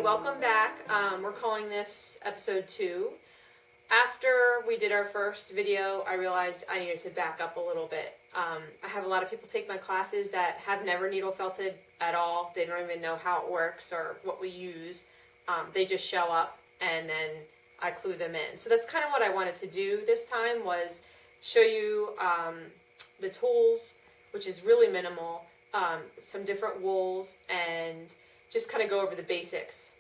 welcome back. We're calling this episode 2. After we did our first video, I realized I needed to back up a little bit. I have a lot of people take my classes that have never needle felted at all. They don't even know how it works or what we use. They just show up and then I clue them in. So that's kind of what I wanted to do this time, was show you the tools, which is really minimal, some different wools, and just kind of go over the basics.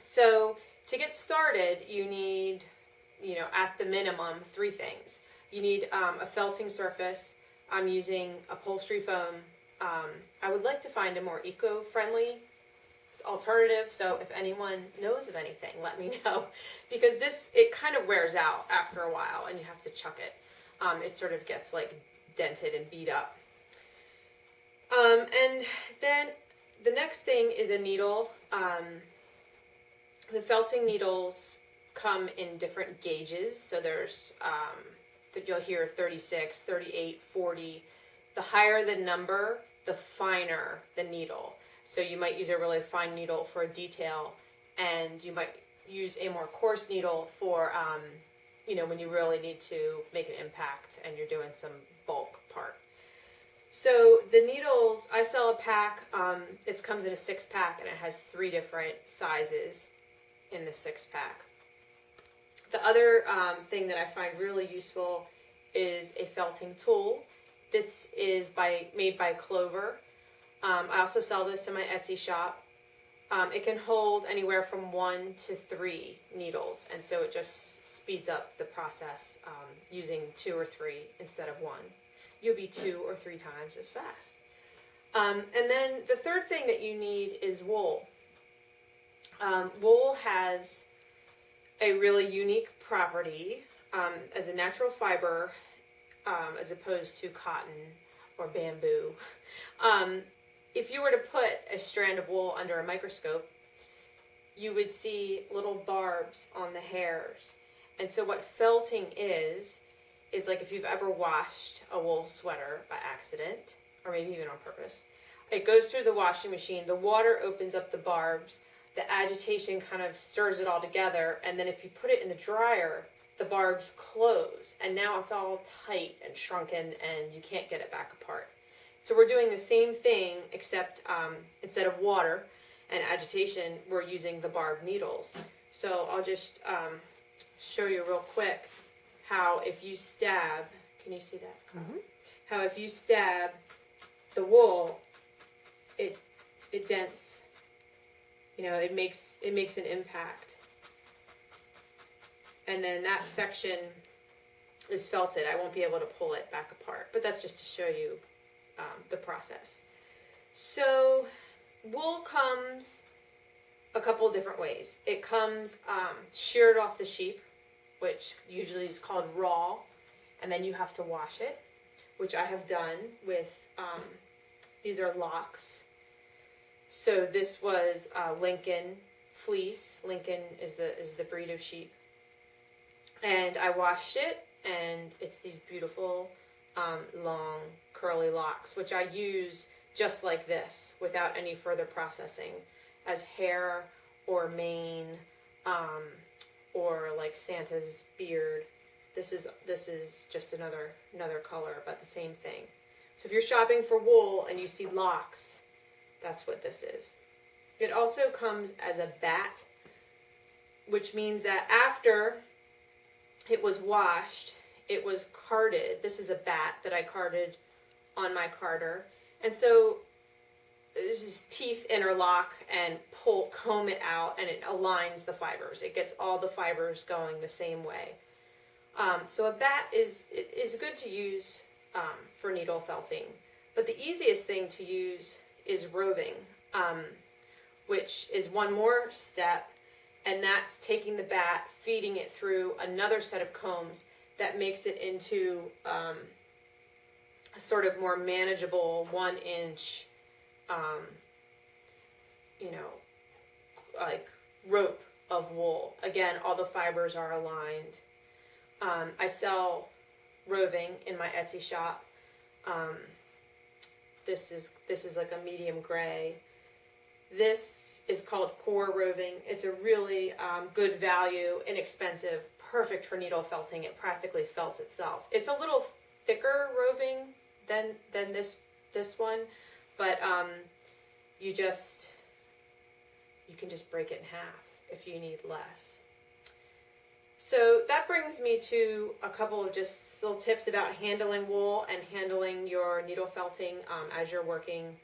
So to get started, you need, at the minimum, 3 things. You need a felting surface. I'm using upholstery foam. I would like to find a more eco-friendly alternative, so if anyone knows of anything, let me know, because it kind of wears out after a while and you have to chuck it. It sort of gets like dented and beat up. And then the next thing is a needle. The felting needles come in different gauges. So there's, you'll hear 36, 38, 40. The higher the number, the finer the needle. So you might use a really fine needle for a detail, and you might use a more coarse needle for, when you really need to make an impact and you're doing some bulk part. So the needles, I sell a pack. It comes in a 6-pack, and it has 3 different sizes in the 6-pack. The other thing that I find really useful is a felting tool. This is made by Clover. I also sell this in my Etsy shop. It can hold anywhere from 1 to 3 needles, and so it just speeds up the process using 2 or 3 instead of 1. You'll be 2 or 3 times as fast. And then the third thing that you need is wool. Wool has a really unique property as a natural fiber, as opposed to cotton or bamboo. If you were to put a strand of wool under a microscope, you would see little barbs on the hairs. And so what felting is like if you've ever washed a wool sweater by accident, or maybe even on purpose, it goes through the washing machine, the water opens up the barbs, the agitation kind of stirs it all together, and then if you put it in the dryer, the barbs close, and now it's all tight and shrunken, and you can't get it back apart. So we're doing the same thing, except instead of water and agitation, we're using the barbed needles. So I'll just show you real quick how if you stab, can you see that? Mm-hmm. How if you stab the wool, it dents. It makes an impact. And then that section is felted. I won't be able to pull it back apart, but that's just to show you the process. So wool comes a couple different ways. It comes sheared off the sheep, which usually is called raw, and then you have to wash it, which I have done with, these are locks. So this was Lincoln fleece. Lincoln is the breed of sheep. And I washed it, and it's these beautiful, long, curly locks, which I use just like this, without any further processing, as hair or mane, or like Santa's beard. This is just another color, but the same thing. So if you're shopping for wool and you see locks, that's what this is. It also comes as a bat, which means that after it was washed, it was carded. This is a bat that I carded on my carder. And so there's this teeth interlock and comb it out, and it aligns the fibers. It gets all the fibers going the same way. So a bat is good to use for needle felting. But the easiest thing to use is roving, which is one more step, and that's taking the bat, feeding it through another set of combs that makes it into a sort of more manageable 1-inch, like rope of wool. Again, all the fibers are aligned. I sell roving in my Etsy shop. This is like a medium gray. This is called core roving. It's a really good value, inexpensive, perfect for needle felting. It practically felts itself. It's a little thicker roving than this one, but you can just break it in half if you need less. So that brings me to a couple of just little tips about handling wool and handling your needle felting as you're working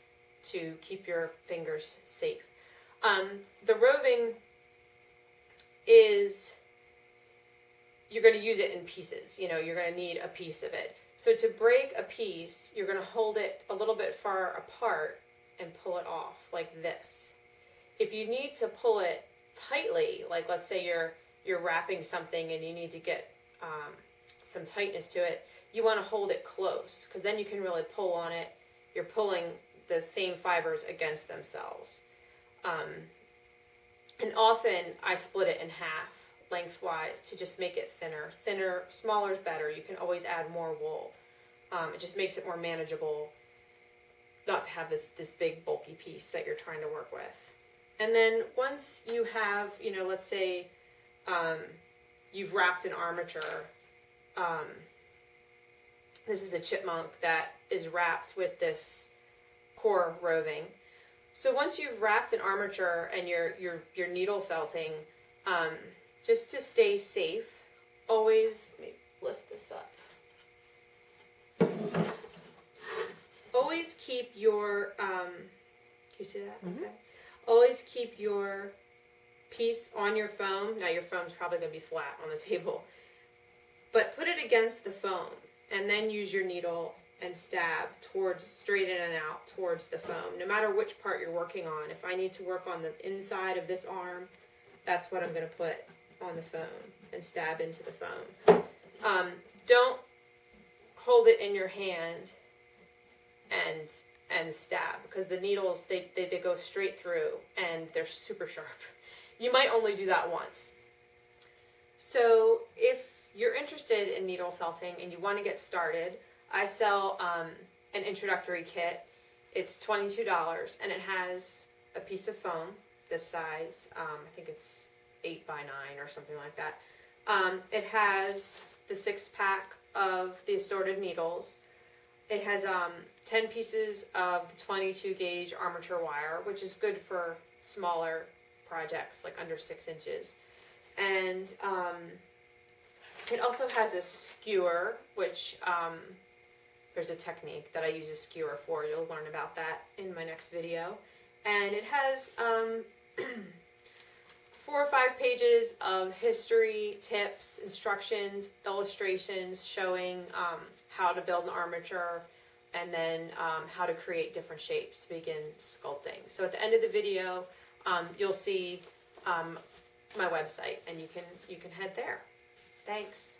to keep your fingers safe. The roving is, you're going to use it in pieces. You know, you're going to need a piece of it. So to break a piece, you're going to hold it a little bit far apart and pull it off like this. If you need to pull it tightly, like let's say you're wrapping something and you need to get some tightness to it, you want to hold it close because then you can really pull on it. You're pulling the same fibers against themselves. And often I split it in half lengthwise to just make it thinner. Thinner, smaller is better. You can always add more wool. It just makes it more manageable not to have this big bulky piece that you're trying to work with. And then once you have, you know, let's say you've wrapped an armature. This is a chipmunk that is wrapped with this core roving. So once you've wrapped an armature and you're needle felting, just to stay safe, always, let me lift this up. Always keep your, can you see that? Mm-hmm. Okay. Always keep your piece on your foam. Now your foam's probably going to be flat on the table, but put it against the foam and then use your needle and stab towards, straight in and out towards the foam, no matter which part you're working on. If I need to work on the inside of this arm, that's what I'm going to put on the foam and stab into the foam. Don't hold it in your hand and stab, because the needles, they go straight through and they're super sharp. You might only do that once. So if you're interested in needle felting and you want to get started, I sell an introductory kit. It's $22 and it has a piece of foam this size. I think it's 8 by 9 or something like that. It has the 6-pack of the assorted needles. It has 10 pieces of the 22 gauge armature wire, which is good for smaller projects, like under 6 inches. And it also has a skewer, which there's a technique that I use a skewer for. You'll learn about that in my next video. And it has 4 or 5 pages of history, tips, instructions, illustrations showing how to build an armature, and then how to create different shapes to begin sculpting. So at the end of the video, you'll see my website, and you can head there. Thanks.